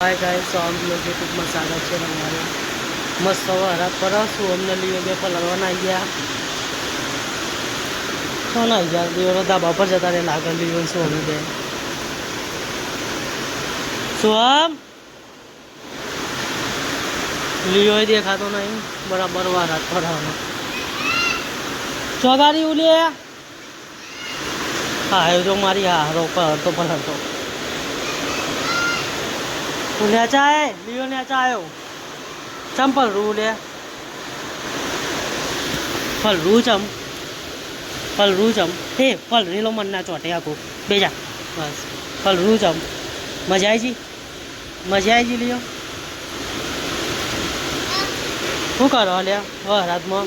Hi guys, तो हम लोग यूट्यूब में स्वागत है हमारे मस्त हरा पर हमने लिए बे पलड़वा आई गया कौन आई गया दियो धाबा पर जता रहे लागल लियो सोम बे सोम लियो देखा तो नहीं बराबर वारात पर चौगारी उलिए हाँ जो मारी हाँ रोक तो पलड़ तो નેચા આય લિયો નેચા આવ્યો ચંપલ રૂ લે ફલ રૂ ચમ હે ફલ રીલો મન ના ચોટે આખું બેજા બસ ફલ રૂ ચમ મજા આવી જી લિયો શું કરો લે વરાતમાં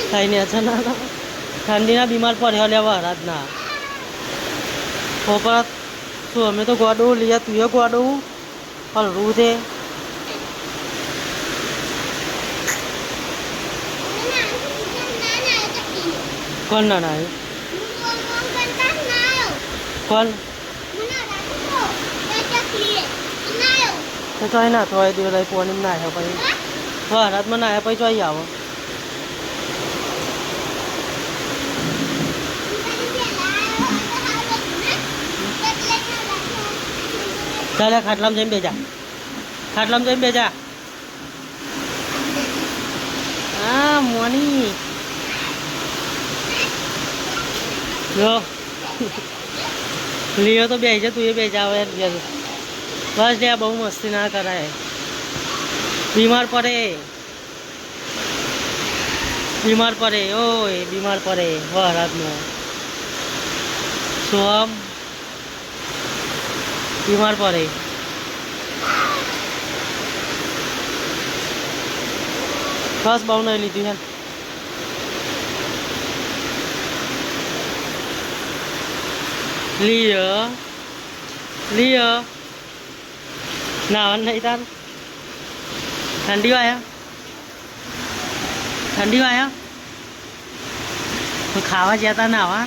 થઈને છે ના ઠંડીના બીમાર પડ્યો લે વરાતના ખોપરા तो हमें तो ग्वाडो लिया तू ये ग्वाडो फल रू दे कौन ना है कौन तो है ना तो है दियो लाइफ वन ना है भाई वाह रात में ना है भाई तो आओ ચાલે ખાટલામાં જઈને બેજા હા મોની જો લિયો તો બેસી તું એ બેજા આવે બસ લે બહુ મસ્તી ના કરાય બીમાર પડે ઓય બીમાર પડે વરાતનો સોમ बीमार पड़े बस बहु नहीं लीधी है लियो नावन नहीं तार ठंडी आया तो खावा जाता नावा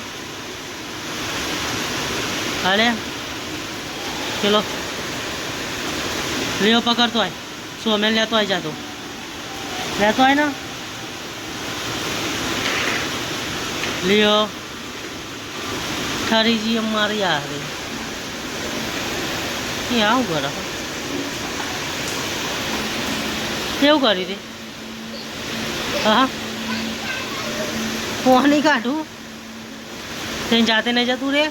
अरे चलो लियो पकड़तो है सो मैं लेतो है जातो है ना लियो थारी जी हमारी आ रही ये आऊँ कर केव करी थी हाँ पानी काटू ते जाते नहीं जतू रे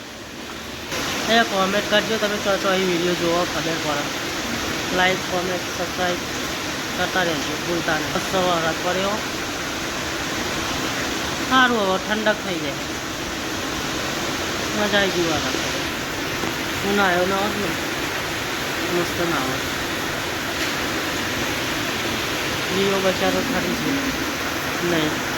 ए कॉमेंट करजो तब चौथी वीडियो जो खबर पड़ा लाइक कॉमेंट सब्सक्राइब करता रहो भूलता नहीं बस रात पर सारू हम ठंडक थी जाए मजा आई गई वाला उन्हाळो ना होत मस्त ना लियो बचारो थारी छे नहीं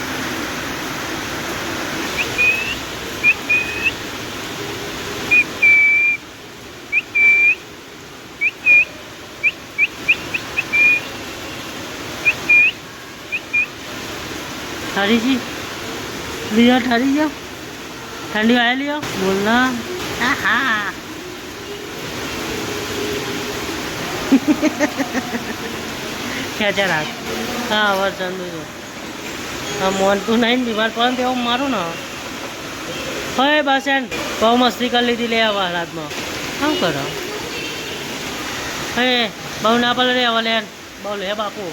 थारी जी लिया थारी जा ठंडी आया लिया बोलना हाँ क्या चला हाँ वर्जन हाँ मोहन तू नहीं बीमार पड़ तो मारू ना हे बस एंड बहु मस्ती कर ली थी ले आवा रात में हम करो हे बहु ना पड़ रहे वाले बोले बापू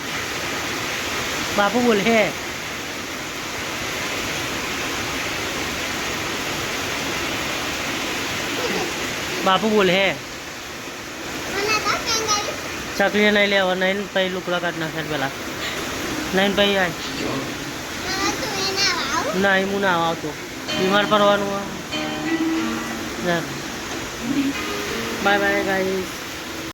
बोले बापू बोले है चकली नहीं ले नहीं पै लुकड़ा काटना फिर पेला नहीं पै आए नहीं मुँह ना आओ तो बीमार पड़वा बाय बाय गाइस।